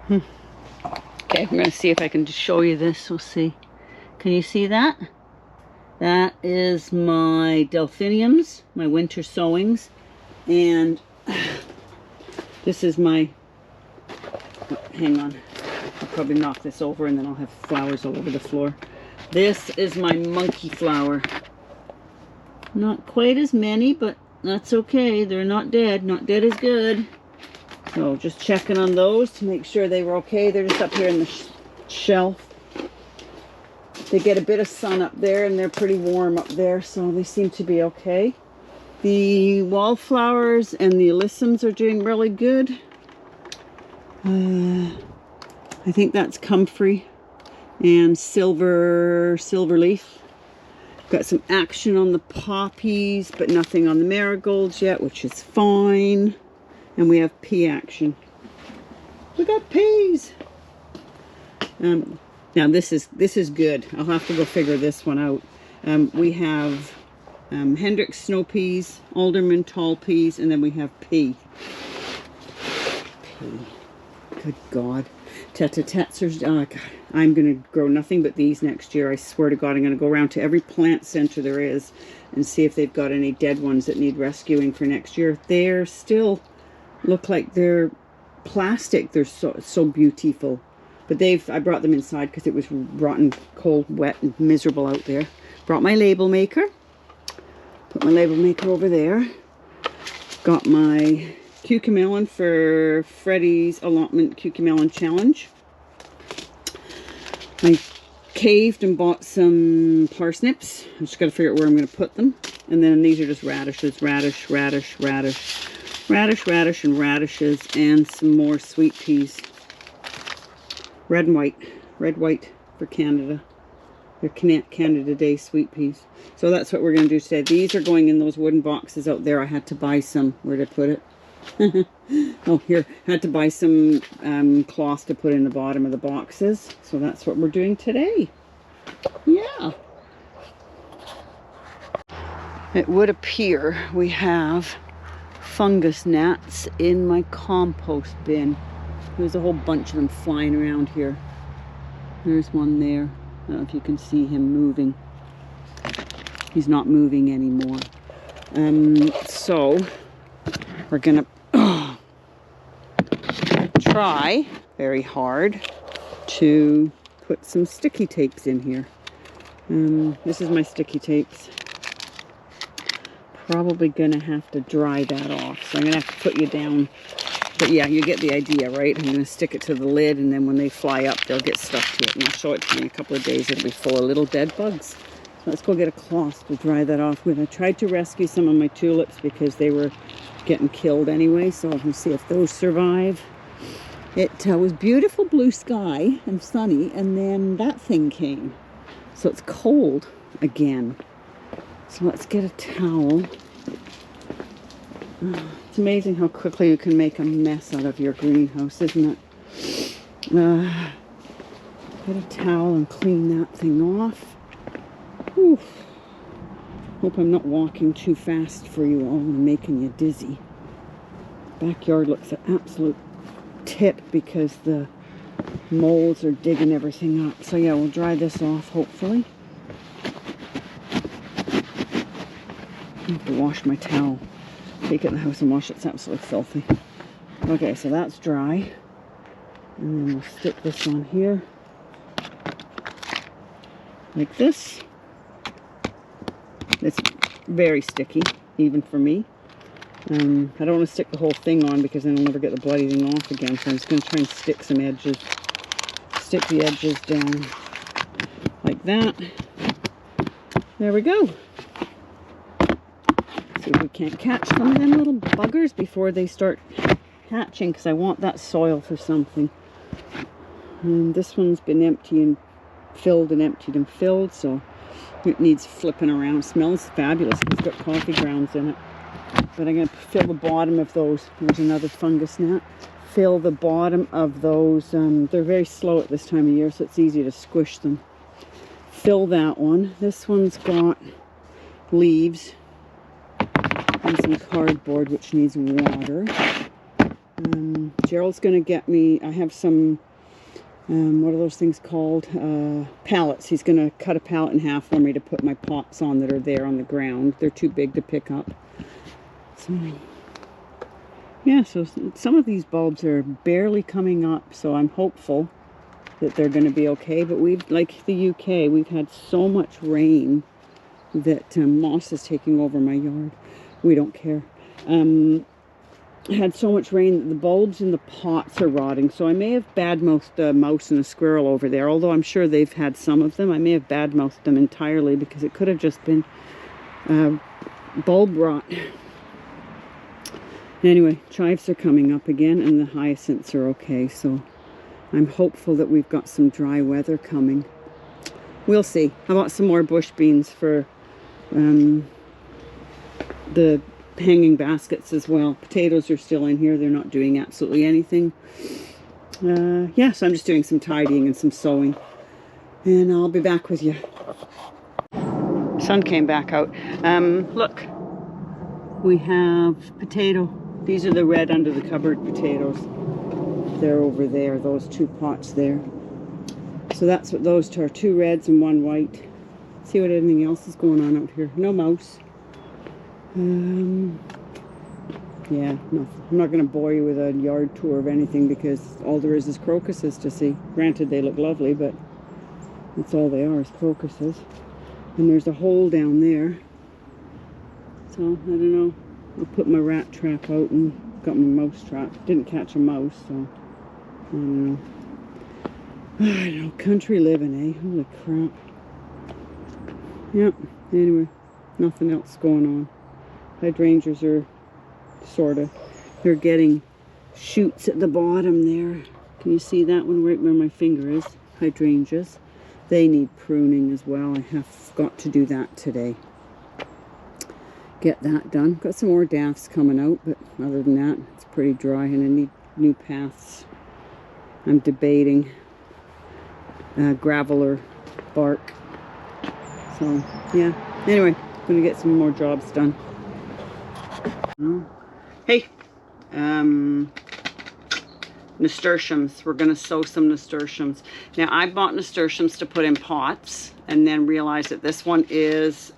Okay, I'm going to see if I can just show you this. We'll see. Can you see that? That is my delphiniums, my winter sowings. And this is my, hang on, I'll probably knock this over and then I'll have flowers all over the floor. This is my monkey flower. Not quite as many, but that's okay. They're not dead. Not dead is good. So just checking on those to make sure they were okay. They're just up here in the shelf. They get a bit of sun up there and they're pretty warm up there, so they seem to be okay. The wallflowers and the alyssums are doing really good. I think that's comfrey and silver leaf. Got some action on the poppies, but nothing on the marigolds yet, which is fine. And we have pea action. We got peas. Now this is good. I'll have to go figure this one out. We have Hendrix snow peas, alderman tall peas, and then we have pea. Good God. Tetatsers. Oh God. I'm going to grow nothing but these next year. I swear to God, I'm going to go around to every plant center there is and see if they've got any dead ones that need rescuing for next year. They're still look like they're plastic. They're so beautiful. But I brought them inside because it was rotten, cold, wet, and miserable out there. Brought my label maker. Put my label maker over there. Got my cucamelon for Freddie's allotment cucamelon challenge. I caved and bought some parsnips. I just got to figure out where I'm going to put them. And then these are just radishes. Radish, and radishes, and some more sweet peas. Red and white for Canada. They're Canada Day sweet peas. So that's what we're going to do today. These are going in those wooden boxes out there. I had to buy some. Where did I put it? Oh, here. Had to buy some cloth to put in the bottom of the boxes. So that's what we're doing today. Yeah. It would appear we have fungus gnats in my compost bin. There's a whole bunch of them flying around here. There's one there. I don't know if you can see him moving. He's not moving anymore. So we're gonna try very hard to put some sticky tapes in here. This is my sticky tapes. Probably gonna have to dry that off, so I'm gonna have to put you down. But yeah, you get the idea, right? I'm gonna stick it to the lid, and then when they fly up, they'll get stuck to it. And I'll show it to you in a couple of days. It'll be full of little dead bugs. So let's go get a cloth to dry that off with. I tried to rescue some of my tulips because they were getting killed anyway, so we'll see if those survive. It was beautiful blue sky and sunny, and then that thing came. So it's cold again. So let's get a towel. It's amazing how quickly you can make a mess out of your greenhouse, isn't it? Get a towel and clean that thing off. Whew. Hope I'm not walking too fast for you all and making you dizzy. Backyard looks an absolute tip because the moles are digging everything up. So yeah, we'll dry this off hopefully. I have to wash my towel. Take it in the house and wash it. It's absolutely filthy. Okay, so that's dry. And then we'll stick this on here. Like this. It's very sticky, even for me. I don't want to stick the whole thing on because then I'll never get the bloody thing off again. So I'm just going to try and stick some edges. Stick the edges down like that. There we go. See if we can't catch some of them little buggers before they start hatching, because I want that soil for something. And this one's been empty and filled and emptied and filled, so it needs flipping around. It smells fabulous. It's got coffee grounds in it. But I'm going to fill the bottom of those. There's another fungus gnat. Fill the bottom of those. They're very slow at this time of year, so it's easy to squish them. Fill that one. This one's got leaves and some cardboard, which needs water. Gerald's going to get me, I have some, what are those things called? Pallets. He's going to cut a pallet in half for me to put my pots on that are there on the ground. They're too big to pick up. So, yeah, so some of these bulbs are barely coming up, so I'm hopeful that they're going to be okay. But we've, like the UK, we've had so much rain that moss is taking over my yard. We don't care. Had so much rain that the bulbs in the pots are rotting, so I may have badmouthed a mouse and a squirrel over there, although I'm sure they've had some of them. I may have badmouthed them entirely because it could have just been bulb rot. Anyway, chives are coming up again and the hyacinths are okay, so I'm hopeful that we've got some dry weather coming. We'll see. I bought some more bush beans for the hanging baskets as well. Potatoes are still in here. They're not doing absolutely anything. Yeah, so I'm just doing some tidying and some sewing. And I'll be back with you. Sun came back out. Look, we have potato. These are the red under the cupboard potatoes. They're over there, those two pots there. So that's what those two are, 2 reds and 1 white. See what anything else is going on out here. No mouse. Yeah, no, I'm not going to bore you with a yard tour of anything because all there is crocuses to see. Granted, they look lovely, but that's all they are, is crocuses. And there's a hole down there. So, I don't know. I'll put my rat trap out and got my mouse trap. Didn't catch a mouse, so I don't know. I don't know, country living, eh? Holy crap. Yep, anyway, nothing else going on. Hydrangeas are sorta, they're getting shoots at the bottom there. Can you see that one right where my finger is? Hydrangeas. They need pruning as well. I have got to do that today. Get that done. Got some more daffs coming out, but other than that, it's pretty dry and I need new paths. I'm debating gravel or bark. So, yeah. Anyway, gonna get some more jobs done. Hey, nasturtiums. We're gonna sow some nasturtiums. Now, I bought nasturtiums to put in pots and then realized that this one is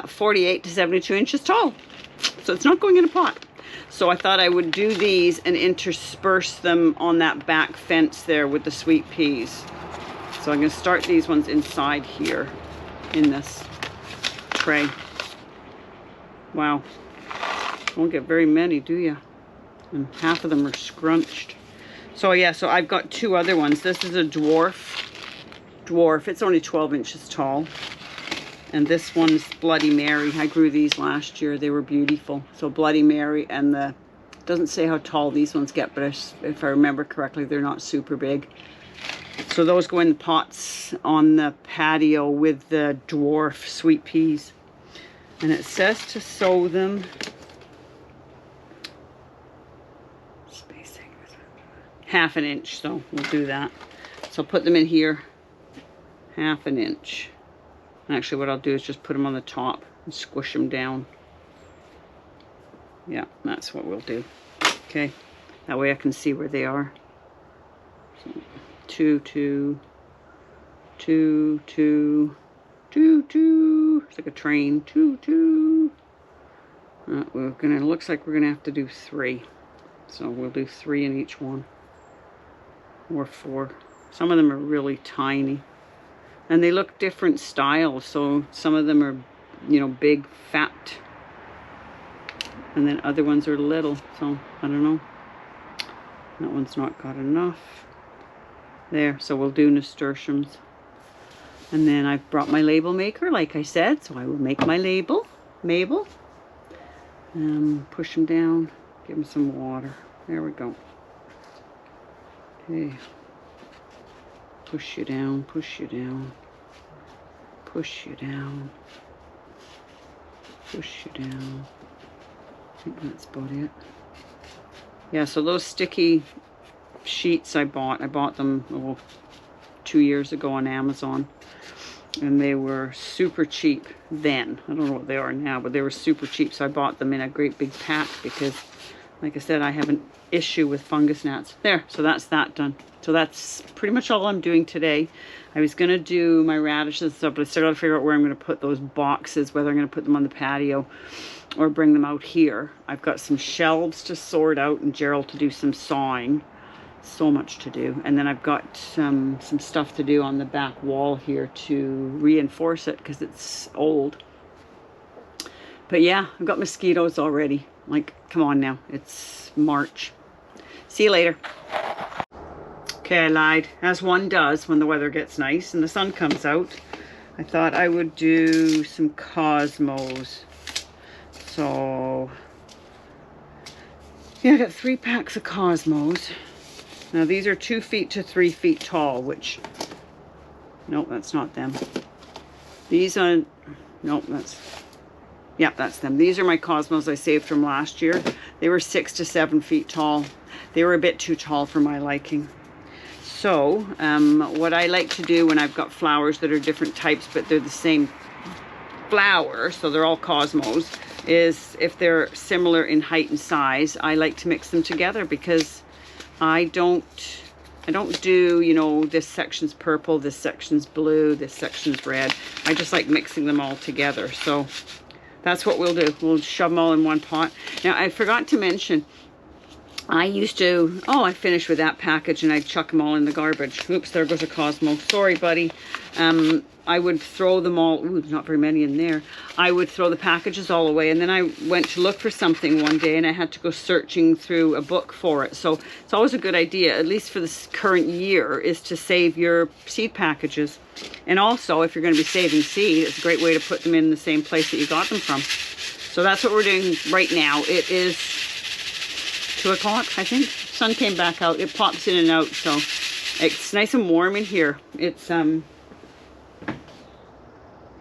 48 to 72 inches tall. So it's not going in a pot. So I thought I would do these and intersperse them on that back fence there with the sweet peas. So I'm gonna start these ones inside here in this tray. Wow. Won't get very many, do you? And half of them are scrunched. So yeah, so I've got 2 other ones. This is a dwarf. It's only 12 inches tall. And this one's Bloody Mary. I grew these last year. They were beautiful. So Bloody Mary, and the, doesn't say how tall these ones get, but if I remember correctly, they're not super big. So those go in the pots on the patio with the dwarf sweet peas. And it says to sow them spacing 1/2 inch, so we'll do that. So put them in here 1/2 inch. And actually what I'll do is just put them on the top and squish them down. Yeah, that's what we'll do. Okay, that way I can see where they are. So 2, 2, 2, 2, 2, 2. It's like a train. 2, 2. We're gonna. Looks like we're gonna have to do 3. So we'll do 3 in each one, or 4. Some of them are really tiny, and they look different styles. So some of them are, you know, big, fat, and then other ones are little. So I don't know. That one's not got enough. There. So we'll do nasturtiums. And then I've brought my label maker, like I said, so I will make my label. Mabel. Push them down. Give them some water. There we go. Okay. Push you down, push you down. Push you down. Push you down. I think that's about it. Yeah, so those sticky sheets I bought them 2 years ago on Amazon. And they were super cheap then. I don't know what they are now, but they were super cheap. So I bought them in a great big pack because like I said, I have an issue with fungus gnats. There, so that's that done. So that's pretty much all I'm doing today. I was going to do my radishes and stuff, but I still got to figure out where I'm going to put those boxes, whether I'm going to put them on the patio or bring them out here. I've got some shelves to sort out and Gerald to do some sawing. So much to do. And then I've got some stuff to do on the back wall here to reinforce it because it's old. But yeah, I've got mosquitoes already. Like, come on now. It's March. See you later. Okay, I lied. As one does when the weather gets nice and the sun comes out. I thought I would do some cosmos. So, yeah, I got 3 packs of cosmos. Now these are 2 feet to 3 feet tall, which, nope, that's not them. These are, nope, that's them. These are my cosmos I saved from last year. They were 6 to 7 feet tall. They were a bit too tall for my liking. So, what I like to do when I've got flowers that are different types, but they're the same flower, so they're all cosmos, is if they're similar in height and size, I like to mix them together because I don't do, you know, this section's purple, this section's blue, this section's red. I just like mixing them all together. So that's what we'll do. We'll shove them all in one pot. Now, I forgot to mention, I used to, oh, I finished with that package and I'd chuck them all in the garbage. Oops, there goes a Cosmo. Sorry, buddy. I would throw them all, ooh, not very many in there. I would throw the packages all away, and then I went to look for something one day and I had to go searching through a book for it. So it's always a good idea, at least for this current year, is to save your seed packages. And also, if you're going to be saving seed, it's a great way to put them in the same place that you got them from. So that's what we're doing right now. It is 2 o'clock, I think. Sun came back out. It pops in and out, so it's nice and warm in here. It's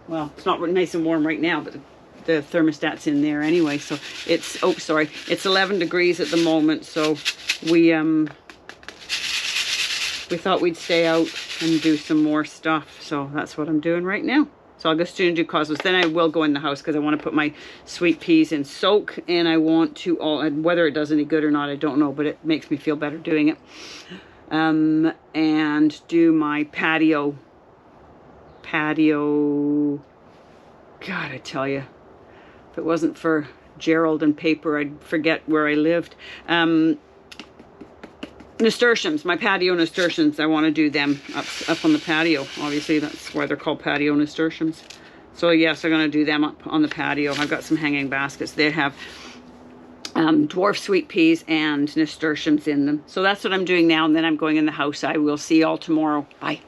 well, it's not nice and warm right now, but the thermostat's in there anyway. So it's, oh, sorry, it's 11 degrees at the moment. So we thought we'd stay out and do some more stuff. So that's what I'm doing right now. So I'll go soon and do cosmos. Then I will go in the house because I want to put my sweet peas in soak, and I want to, whether it does any good or not, I don't know, but it makes me feel better doing it. And do my patio, God, I tell you, if it wasn't for Gerald and paper, I'd forget where I lived. Nasturtiums, my patio nasturtiums, I want to do them up on the patio. Obviously, that's why they're called patio nasturtiums. So yes, I'm going to do them up on the patio. I've got some hanging baskets. They have dwarf sweet peas and nasturtiums in them. So that's what I'm doing now, and then I'm going in the house. I will see you all tomorrow. Bye.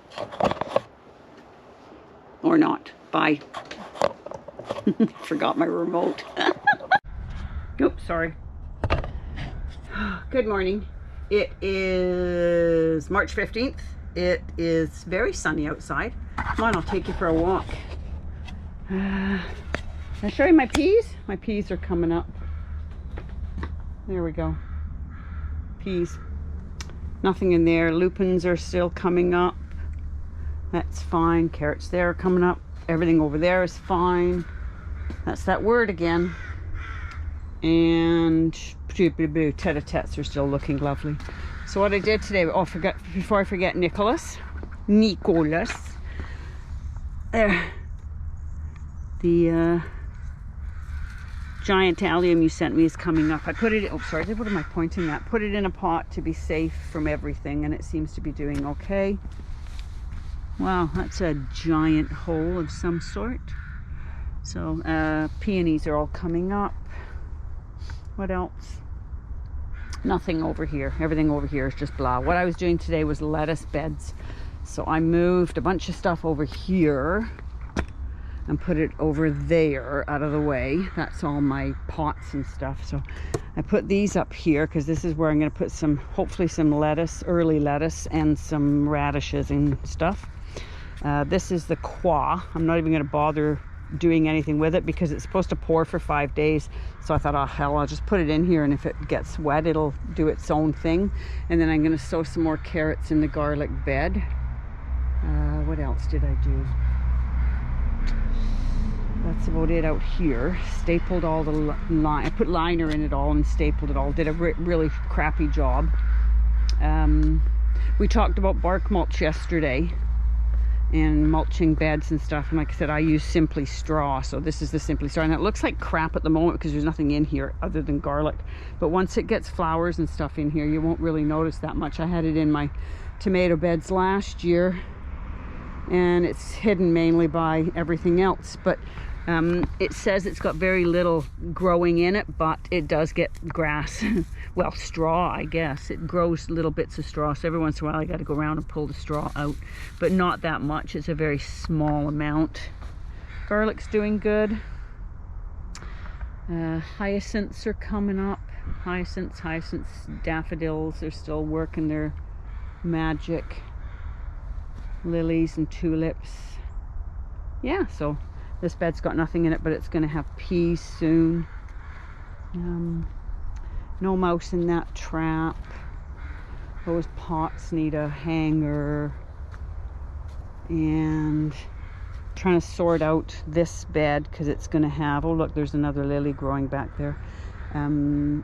Or not. Bye. Forgot my remote. Oops, sorry. Good morning. It is March 15th. It is very sunny outside. Come on, I'll take you for a walk. I'll show you my peas. My peas are coming up. There we go. Peas. Nothing in there. Lupins are still coming up. That's fine. Carrots there are coming up. Everything over there is fine. That's that word again. And tete-a-tetes are still looking lovely. So what I did today, oh, before I forget, Nicholas. There. The giant allium you sent me is coming up. I put it, oh sorry, what am I pointing at? Put it in a pot to be safe from everything, and it seems to be doing okay. Wow, that's a giant hole of some sort. So peonies are all coming up. What else? Nothing over here. Everything over here is just blah. What I was doing today was lettuce beds. So I moved a bunch of stuff over here and put it over there out of the way. That's all my pots and stuff. So I put these up here because this is where I'm going to put some, hopefully some lettuce, early lettuce, and some radishes and stuff. This is the qua. I'm not even going to bother doing anything with it because it's supposed to pour for 5 days. So I thought, oh hell, I'll just put it in here, and if it gets wet, it'll do its own thing. And then I'm going to sow some more carrots in the garlic bed. What else did I do? That's about it out here. Stapled all the line. I put liner in it all and stapled it all. Did a really crappy job. We talked about bark mulch yesterday and mulching beds and stuff, and like I said, I use Simply Straw, so this is the Simply Straw, and it looks like crap at the moment because there's nothing in here other than garlic, but once it gets flowers and stuff in here, you won't really notice that much. I had it in my tomato beds last year, and it's hidden mainly by everything else, but it says it's got very little growing in it, but it does get grass. Well, straw, I guess. It grows little bits of straw, so every once in a while I got to go around and pull the straw out, but not that much. It's a very small amount. Garlic's doing good. Hyacinths are coming up. Hyacinths, daffodils are still working their magic. Lilies and tulips. Yeah, so this bed's got nothing in it, but it's going to have peas soon. No mouse in that trap. Those pots need a hanger. And trying to sort out this bed because it's going to have, oh look, there's another lily growing back there.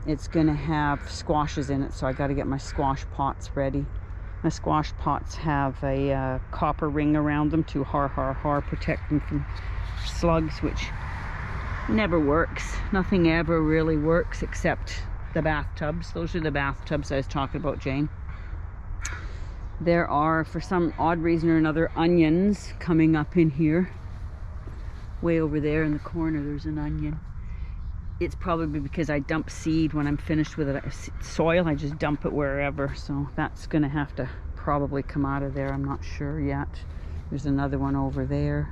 It's going to have squashes in it, so I got to get my squash pots ready. My squash pots have a copper ring around them to protect them from slugs, which never works. Nothing ever really works except the bathtubs. Those are the bathtubs I was talking about, Jane. There are, for some odd reason or another, onions coming up in here. Way over there in the corner there's an onion. It's probably because I dump seed when I'm finished with it. Soil, I just dump it wherever, so that's gonna have to probably come out of there. I'm not sure yet. There's another one over there.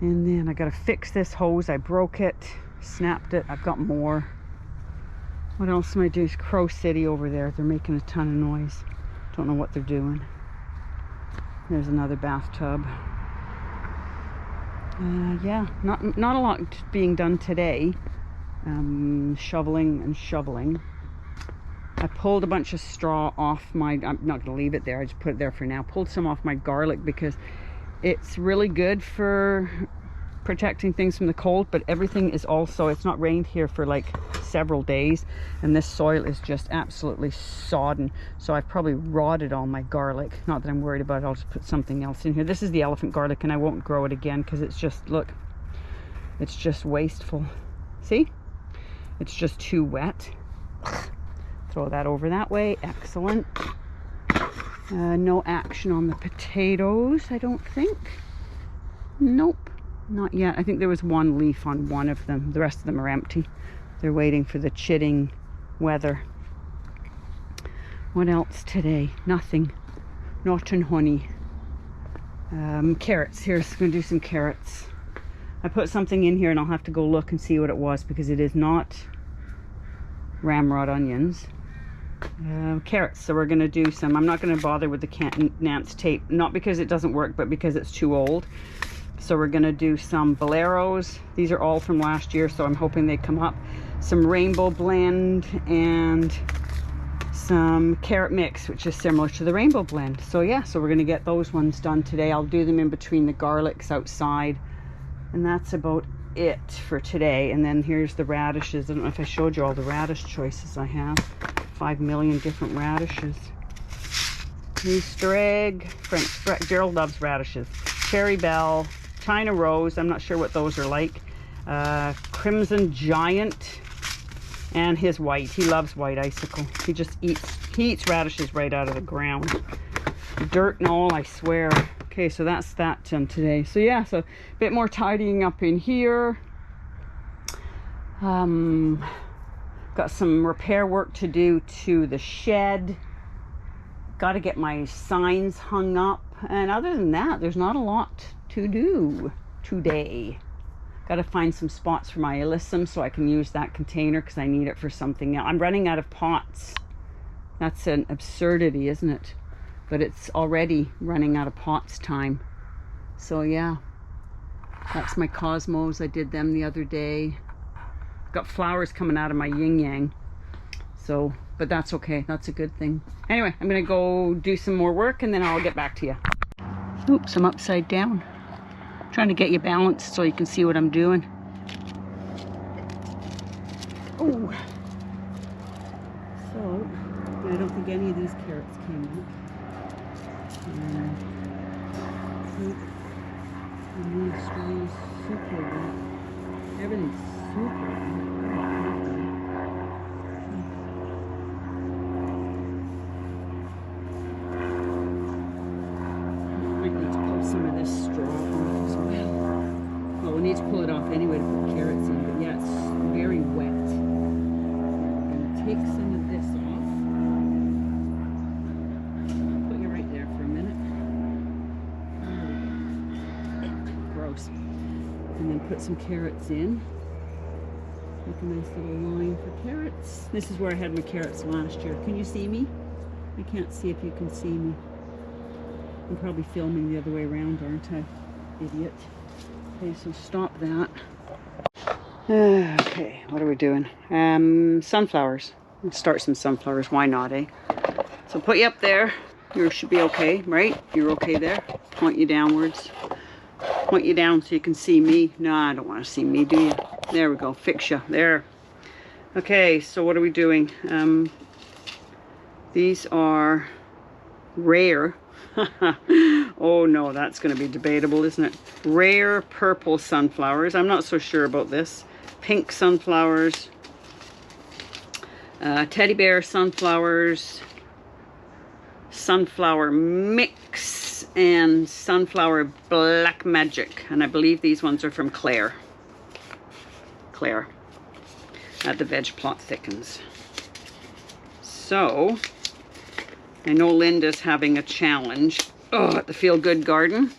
And then I gotta fix this hose. I broke it, snapped it. I've got more. What else am I doing? Crow City over there. They're making a ton of noise. Don't know what they're doing. There's another bathtub. Yeah, not a lot being done today. Shoveling. I pulled a bunch of straw off my, I'm not going to leave it there, I just put it there for now. Pulled some off my garlic because it's really good for protecting things from the cold, but everything is also, it's not rained here for like several days, and this soil is just absolutely sodden, so I've probably rotted all my garlic. Not that I'm worried about it, I'll just put something else in here. This is the elephant garlic, and I won't grow it again because it's just, look, it's just wasteful. See, it's just too wet. Throw that over that way. Excellent. No action on the potatoes, I don't think. Nope, not yet. I think there was one leaf on one of them. The rest of them are empty. They're waiting for the chitting weather. What else today? Nothing. Not in honey. Carrots. Here's going to do some carrots. I put something in here and I'll have to go look and see what it was because it is not ramrod onions. Carrots. So we're going to do some. I'm not going to bother with the Nance tape. Not because it doesn't work, but because it's too old. So we're going to do some boleros. These are all from last year, so I'm hoping they come up. Some rainbow blend and some carrot mix, which is similar to the rainbow blend. So yeah, so we're going to get those ones done today. I'll do them in between the garlics outside, and that's about it for today. And then here's the radishes. I don't know if I showed you all the radish choices I have. 5 million different radishes. Easter egg, French, Gerald loves radishes. Cherry bell, China rose, I'm not sure what those are like. Crimson giant, and his white. He loves white icicle. He eats radishes right out of the ground. Dirt and all, I swear. Okay, so that's that today. So yeah, so a bit more tidying up in here. Got some repair work to do to the shed. Got to get my signs hung up. And other than that, there's not a lot to do today. Got to find some spots for my alyssum so I can use that container because I need it for something else. I'm running out of pots. That's an absurdity, isn't it? But it's already running out of pots time. So yeah, that's my cosmos. I did them the other day. Got flowers coming out of my yin yang. So, but that's okay. That's a good thing. Anyway, I'm going to go do some more work and then I'll get back to you. Oops, I'm upside down. Trying to get you balanced so you can see what I'm doing. Oh. So, I don't think any of these carrots came up. And these straws super wet. Everything's super wet. Might need to pull some of this straw off as well. Well, we need to pull it off anyway to put carrots in, but yeah, it's very wet. I'm going to take some of this off. Put you right there for a minute. Gross. And then put some carrots in. Make a nice little line for carrots. This is where I had my carrots last year. Can you see me? I can't see if you can see me. I'm probably filming the other way around, aren't I? Idiot. Okay, so stop that. Okay, what are we doing? Sunflowers. Let's start some sunflowers. Why not, eh? So put you up there. You should be okay, right? You're okay there. Point you downwards. Point you down so you can see me. No, I don't want to see me, do you? There we go. Fix you. There. Okay, so what are we doing? These are rare. Oh no, that's going to be debatable, isn't it? Rare purple sunflowers. I'm not so sure about this. Pink sunflowers. Teddy bear sunflowers. Sunflower mix. And sunflower black magic. And I believe these ones are from Claire. Claire. At the Veg Plot Thickens. So, I know Linda's having a challenge at the Feel Good Garden.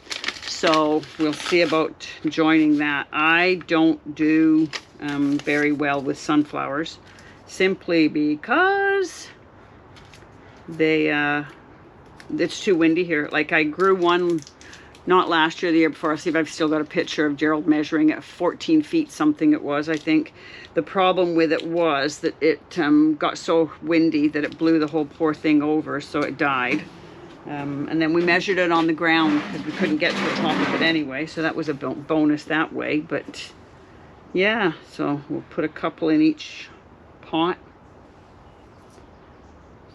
So we'll see about joining that. I don't do very well with sunflowers. Simply because it's too windy here. Like I grew one, not last year, the year before. I'll see if I've still got a picture of Gerald measuring at 14 feet something it was, I think. The problem with it was that it got so windy that it blew the whole poor thing over, so it died. And then we measured it on the ground because we couldn't get to the top of it anyway, so that was a bonus that way. But yeah, so we'll put a couple in each pot.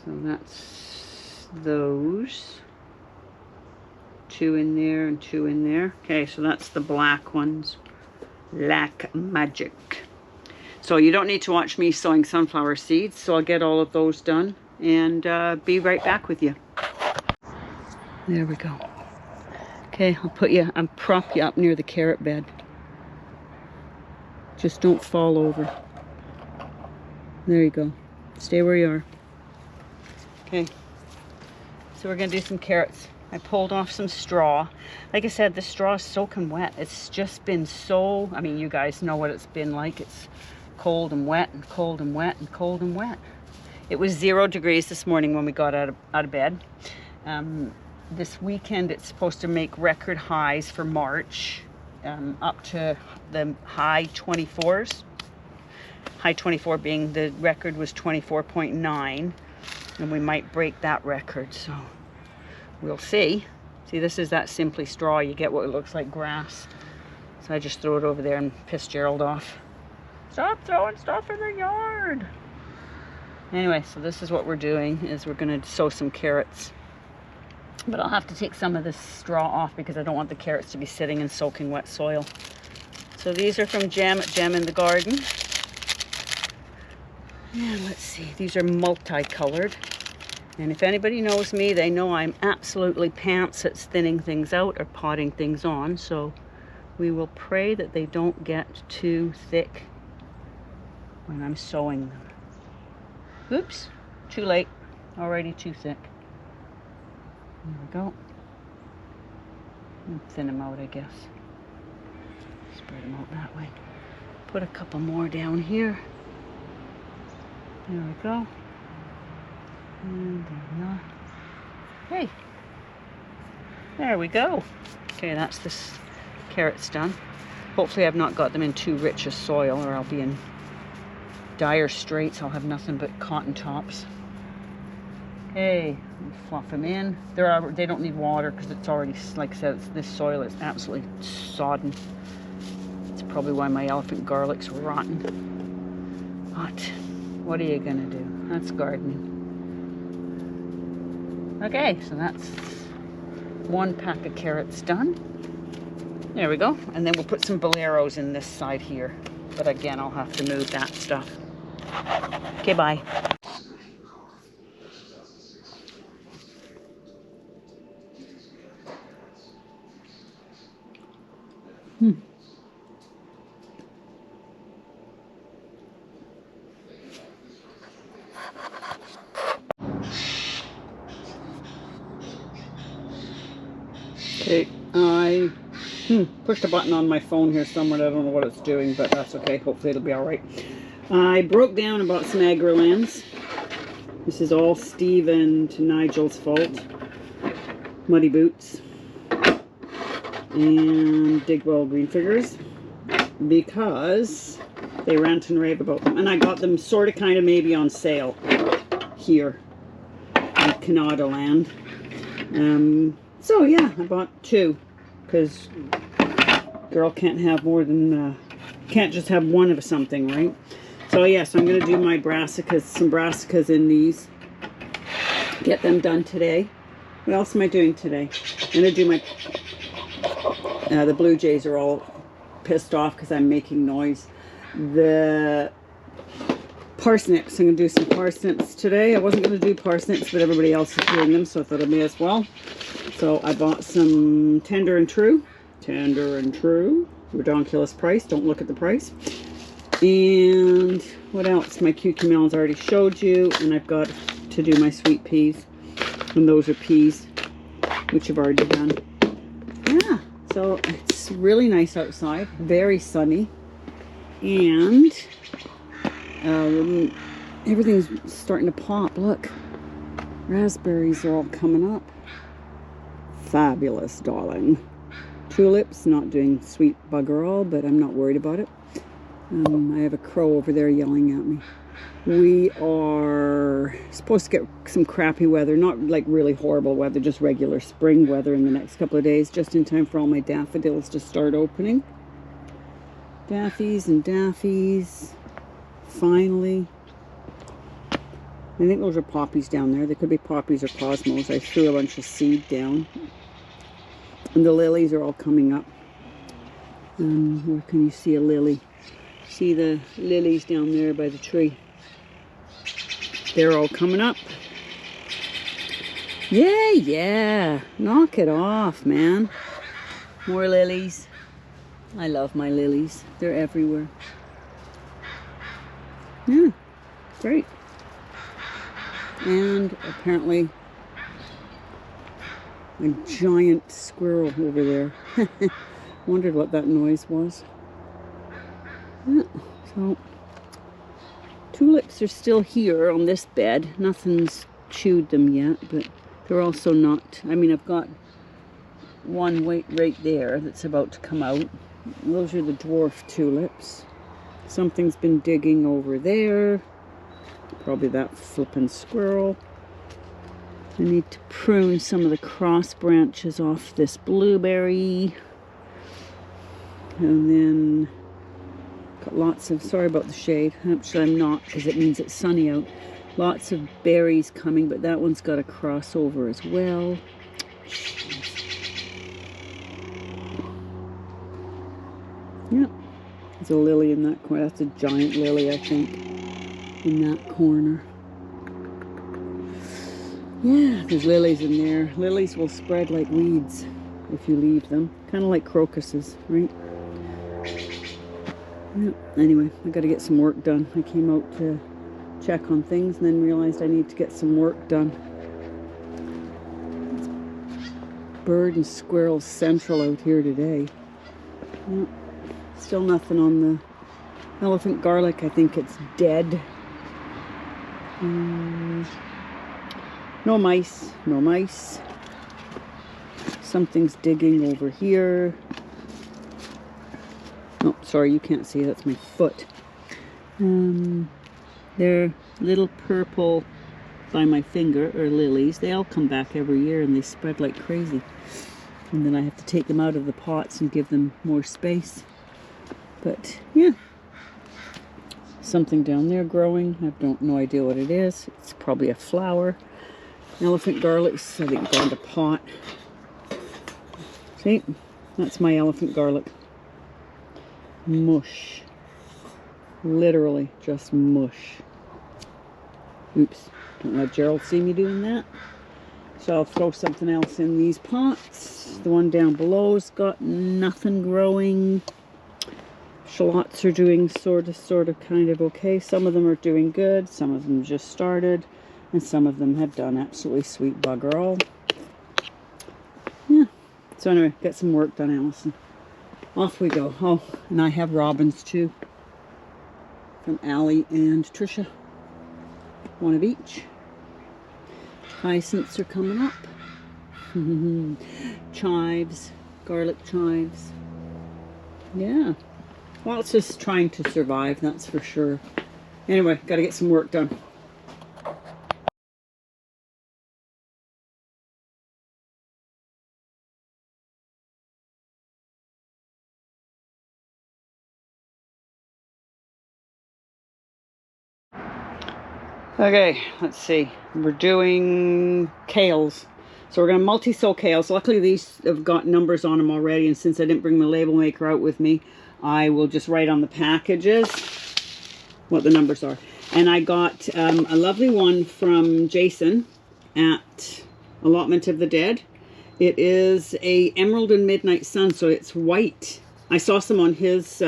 So that's those. 2 in there and 2 in there. Okay, so that's the black ones. Black magic. So you don't need to watch me sowing sunflower seeds, so I'll get all of those done and be right back with you. There we go. Okay, I'll prop you up near the carrot bed. Just don't fall over. There you go. Stay where you are. Okay, so we're gonna do some carrots. I pulled off some straw. Like I said, the straw is soaking wet. It's just been so, I mean, you guys know what it's been like. It's cold and wet and cold and wet and cold and wet. It was 0 degrees this morning when we got out of bed. This weekend it's supposed to make record highs for March, up to the high 24s. High 24 being the record was 24.9, and we might break that record, so we'll see. See, this is that Simply straw. You get what it looks like grass. So I just throw it over there and piss Gerald off. Stop throwing stuff in the yard. Anyway, so this is what we're doing, is we're going to sow some carrots. But I'll have to take some of this straw off because I don't want the carrots to be sitting in soaking wet soil. So these are from Gem at Gem in the Garden. And let's see, these are multicolored. And if anybody knows me, they know I'm absolutely pants at thinning things out or potting things on. So we will pray that they don't get too thick when I'm sowing them. Oops, too late. Already too thick. There we go. And thin them out, I guess. Spread them out that way. Put a couple more down here. There we go. And there we are. Hey, there we go. Okay, that's this carrots done. Hopefully I've not got them in too rich a soil or I'll be in dire straits. I'll have nothing but cotton tops. Okay, fluff them in. They don't need water because it's already, like I said, this soil is absolutely sodden. It's probably why my elephant garlic's rotten. But what are you gonna do? That's gardening. Okay, so that's 1 pack of carrots done. There we go. And then we'll put some boleros in this side here. But again, I'll have to move that stuff. Okay, bye. Okay, I pushed a button on my phone here somewhere. I don't know what it's doing, but that's okay. Hopefully it'll be all right. I broke down and bought some agrolands. This is all Steve and Nigel's fault. Muddybootz and Digwell Greenfingers, because they rant and rave about them. And I got them sort of kind of maybe on sale here at Canada Land. So yeah, I bought 2 because girl can't have more than, can't just have 1 of something, right? So yeah, so I'm going to do my brassicas, some brassicas in these. Get them done today. What else am I doing today? I'm going to do my, the blue jays are all pissed off because I'm making noise. The parsnips, I'm going to do some parsnips today. I wasn't going to do parsnips, but everybody else is doing them, so I thought I may as well. So I bought some tender and true. Tender and true. Redonkulous price. Don't look at the price. And what else? My cucumbers I already showed you. And I've got to do my sweet peas. And those are peas, which I've already done. Yeah. So it's really nice outside. Very sunny. And everything's starting to pop. Look. Raspberries are all coming up. Fabulous, darling. Tulips, not doing sweet bugger all, but I'm not worried about it. I have a crow over there yelling at me. We are supposed to get some crappy weather, not like really horrible weather, just regular spring weather in the next couple of days, just in time for all my daffodils to start opening. Daffies and daffies, finally. I think those are poppies down there. They could be poppies or cosmos. I threw a bunch of seed down. And the lilies are all coming up. Where can you see a lily? See the lilies down there by the tree. They're all coming up. Yeah, yeah. Knock it off, man. More lilies. I love my lilies. They're everywhere. Yeah, great. And apparently a giant squirrel over there. Wondered what that noise was. Yeah, so tulips are still here on this bed. Nothing's chewed them yet, but they're also not. I mean, I've got one right there that's about to come out. Those are the dwarf tulips. Something's been digging over there. Probably that flippin' squirrel. I need to prune some of the cross branches off this blueberry. And then got lots of, sorry about the shade. Actually I'm not, because it means it's sunny out. Lots of berries coming, but that one's got a crossover as well. Yep. There's a lily in that corner. That's a giant lily, I think, in that corner. Yeah, there's lilies in there. Lilies will spread like weeds if you leave them. Kind of like crocuses, right? Yeah. Anyway, I got to get some work done. I came out to check on things and then realized I need to get some work done. It's bird and squirrel central out here today. Yeah. Still nothing on the elephant garlic. I think it's dead. No mice, no mice. Something's digging over here. Oh, sorry, you can't see, that's my foot. They're little purple by my finger are lilies. They all come back every year and they spread like crazy. And then I have to take them out of the pots and give them more space. But yeah, something down there growing. I have no idea what it is. It's probably a flower. Elephant garlics, I think, gone to pot. See, that's my elephant garlic. Mush. Literally just mush. Oops, don't let Gerald see me doing that. So I'll throw something else in these pots. The one down below's got nothing growing. Shallots are doing sort of, kind of okay. Some of them are doing good. Some of them just started. And some of them have done absolutely sweet bugger all. Yeah. So anyway, get some work done, Allison. Off we go. Oh, and I have robins too. From Allie and Trisha. One of each. Hyacinths are coming up. Chives. Garlic chives. Yeah. Well, it's just trying to survive, that's for sure. Anyway, gotta get some work done. Okay, let's see. We're doing kales. So we're going to multi-sow kales. Luckily these have got numbers on them already, and since I didn't bring my label maker out with me, I will just write on the packages what the numbers are. And I got a lovely one from Jason at Allotment of the Dead. It is a Emerald and Midnight Sun, so it's white. I saw some on his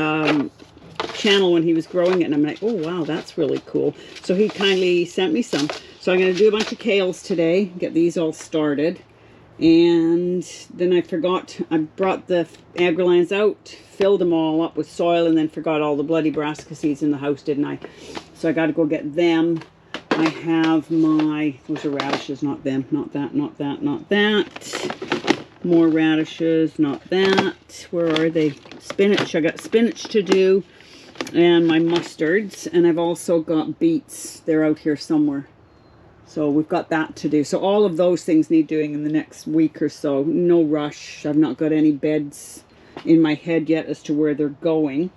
channel when he was growing it, and I'm like, oh wow, that's really cool. So he kindly sent me some. So I'm going to do a bunch of kales today, get these all started. And then I forgot, I brought the agrolines out, filled them all up with soil, and then forgot all the bloody brassica seeds in the house, didn't I? So I got to go get them. I have my, those are radishes, not them, not that, not that, not that. More radishes, not that. Where are they? Spinach, I got spinach to do. And my mustards, and I've also got beets. They're out here somewhere. So we've got that to do. So all of those things need doing in the next week or so. No rush. I've not got any beds in my head yet as to where they're going.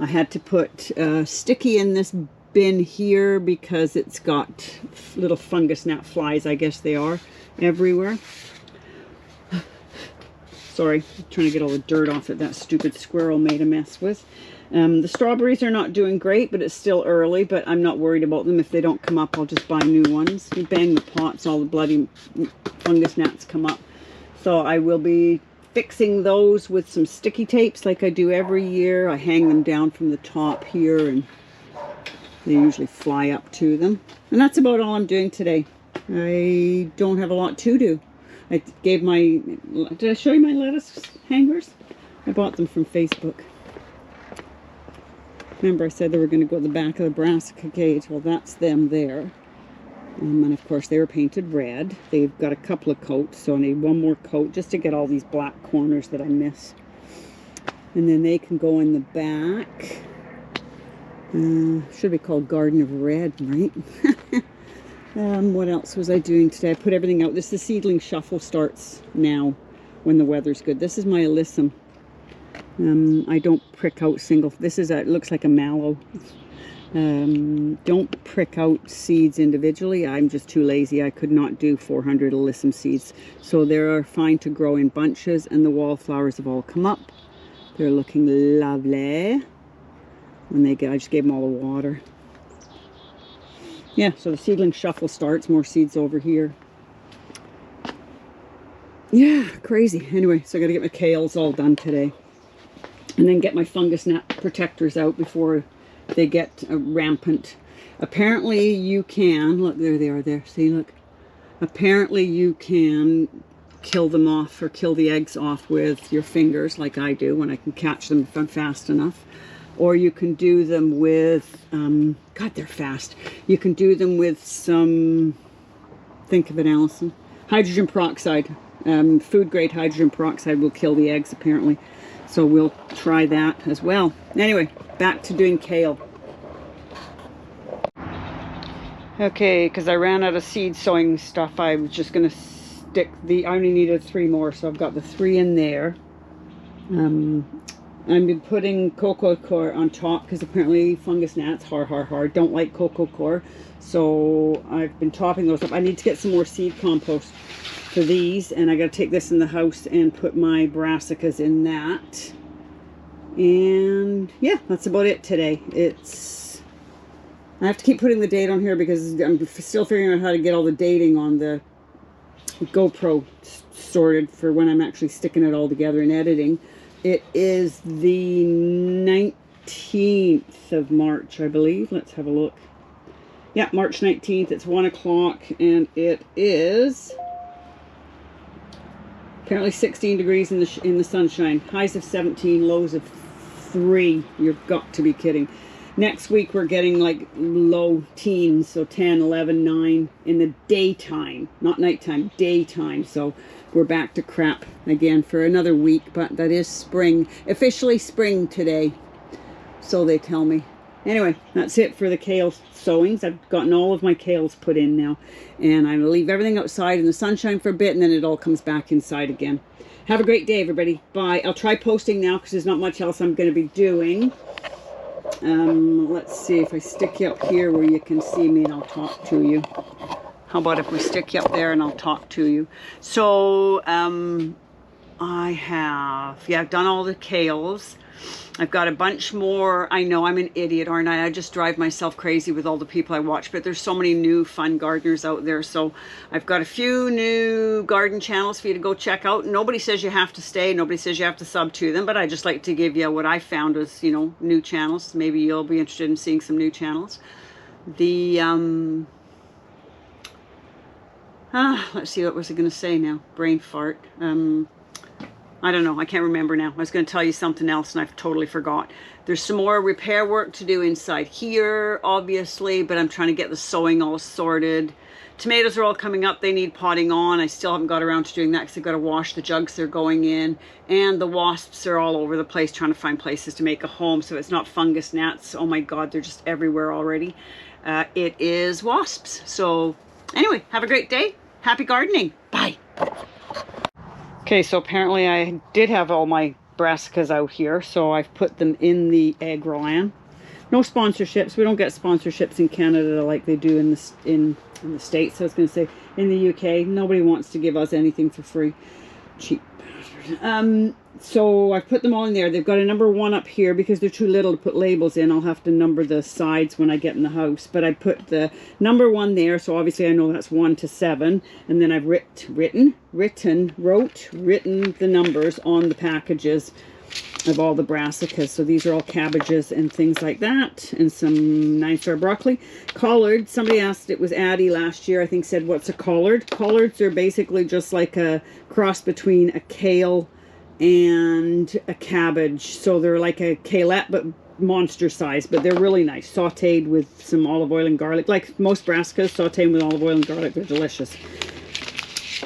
I had to put sticky in this bin here because it's got little fungus gnat flies, I guess they are, everywhere. Sorry, I'm trying to get all the dirt off that stupid squirrel made a mess with. The strawberries are not doing great, but it's still early, but I'm not worried about them. If they don't come up, I'll just buy new ones. You bang the pots, all the bloody fungus gnats come up. So I will be fixing those with some sticky tapes like I do every year. I hang them down from the top here, and they usually fly up to them. And that's about all I'm doing today. I don't have a lot to do. I gave my, did I show you my lettuce hangers? I bought them from Facebook. Remember I said they were going to go to the back of the brassica cage? Well, that's them there. And of course they were painted red. They've got a couple of coats, so I need one more coat just to get all these black corners that I miss. And then they can go in the back. Should be called Garden of Red, right? What else was I doing today? I put everything out. This is the seedling shuffle, starts now when the weather's good. This is my alyssum. I don't prick out single. This is it looks like a mallow. Don't prick out seeds individually. I'm just too lazy. I could not do 400 alyssum seeds. So they are fine to grow in bunches, and the wallflowers have all come up. They're looking lovely. When they get, I just gave them all the water. Yeah, so the seedling shuffle starts. More seeds over here. Yeah, crazy. Anyway, so I got to get my kales all done today. And then get my fungus gnat protectors out before they get rampant. Apparently you can, look, there they are there, see, look. Apparently you can kill them off or kill the eggs off with your fingers like I do when I can catch them if I'm fast enough. Or you can do them with, God, they're fast. You can do them with some, think of it, Allison, hydrogen peroxide. Food grade hydrogen peroxide will kill the eggs apparently. So we'll try that as well. Anyway, back to doing kale. Okay, because I ran out of seed sowing stuff, I was just going to stick I only needed 3 more, so I've got the 3 in there. I've been putting cocoa coir on top because apparently fungus gnats, don't like cocoa coir. So I've been topping those up. I need to get some more seed compost for these, and I got to take this in the house and put my brassicas in that. And yeah, that's about it today. I have to keep putting the date on here because I'm still figuring out how to get all the dating on the GoPro sorted for when I'm actually sticking it all together and editing. It is the 19th of March, I believe. Let's have a look. Yeah, March 19th. It's 1 o'clock, and it is apparently 16 degrees in the sunshine. Highs of 17, lows of 3. You've got to be kidding. Next week we're getting like low teens, so 10, 11, 9 in the daytime, not nighttime, daytime. So we're back to crap again for another week, but that is spring, officially spring today, so they tell me. Anyway, that's it for the kale sowings. I've gotten all of my kales put in now, and I leave everything outside in the sunshine for a bit, and then it all comes back inside again. Have a great day, everybody. Bye. I'll try posting now because there's not much else I'm going to be doing. Let's see if I stick you up here where you can see me and I'll talk to you. How about if we stick you up there and I'll talk to you? So, I've done all the kales. I've got a bunch more. I know I'm an idiot, aren't I? I just drive myself crazy with all the people I watch, but there's so many new fun gardeners out there. So I've got a few new garden channels for you to go check out. Nobody says you have to stay. Nobody says you have to sub to them, but I just like to give you what I found as, you know, new channels. Maybe you'll be interested in seeing some new channels. The, let's see, what was I going to say now? Brain fart. I don't know. I can't remember now. I was going to tell you something else and I've totally forgot. There's some more repair work to do inside here, obviously, but I'm trying to get the sowing all sorted. Tomatoes are all coming up. They need potting on. I still haven't got around to doing that because I've got to wash the jugs they're going in. And the wasps are all over the place trying to find places to make a home. So it's not fungus gnats. Oh my God, they're just everywhere already. It is wasps. So anyway, have a great day. Happy gardening. Bye. Okay, so apparently I did have all my brassicas out here, so I've put them in the Agroland. No sponsorships. We don't get sponsorships in Canada like they do in the States. I was going to say in the UK, nobody wants to give us anything for free. Cheap bastard. So I've put them all in there. They've got a number 1 up here because they're too little to put labels in. I'll have to number the sides when I get in the house. But I put the number 1 there, so obviously I know that's 1 to 7. And then I've written the numbers on the packages of all the brassicas. So these are all cabbages and things like that, and some 9-star broccoli. Collard, somebody asked, it was Addie last year, I think, said, what's a collard? Collards are basically just like a cross between a kale and a cabbage. So they're like a kaleette, but monster size, but they're really nice. Sauteed with some olive oil and garlic. Like most brassicas, sauteed with olive oil and garlic. They're delicious.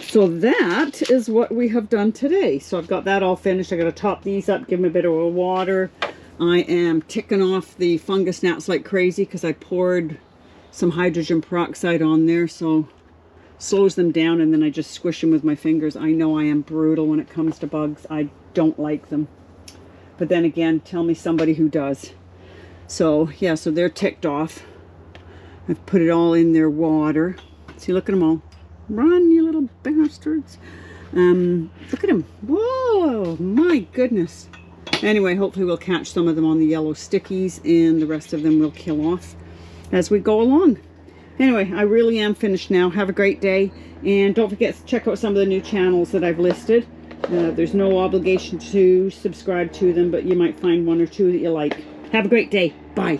So that is what we have done today. So I've got that all finished. I got to top these up, give them a bit of water. I am ticking off the fungus gnats like crazy because I poured some hydrogen peroxide on there, so slows them down, and then I just squish them with my fingers. I know I am brutal when it comes to bugs. I don't like them. But then again, tell me somebody who does. So yeah, so they're ticked off. I've put it all in their water. See, look at them all. Run, you little bastards. Look at them. Whoa, my goodness. Anyway, hopefully we'll catch some of them on the yellow stickies, and the rest of them we'll kill off as we go along. Anyway, I really am finished now. Have a great day, and don't forget to check out some of the new channels that I've listed. There's no obligation to subscribe to them, but you might find 1 or 2 that you like. Have a great day. Bye.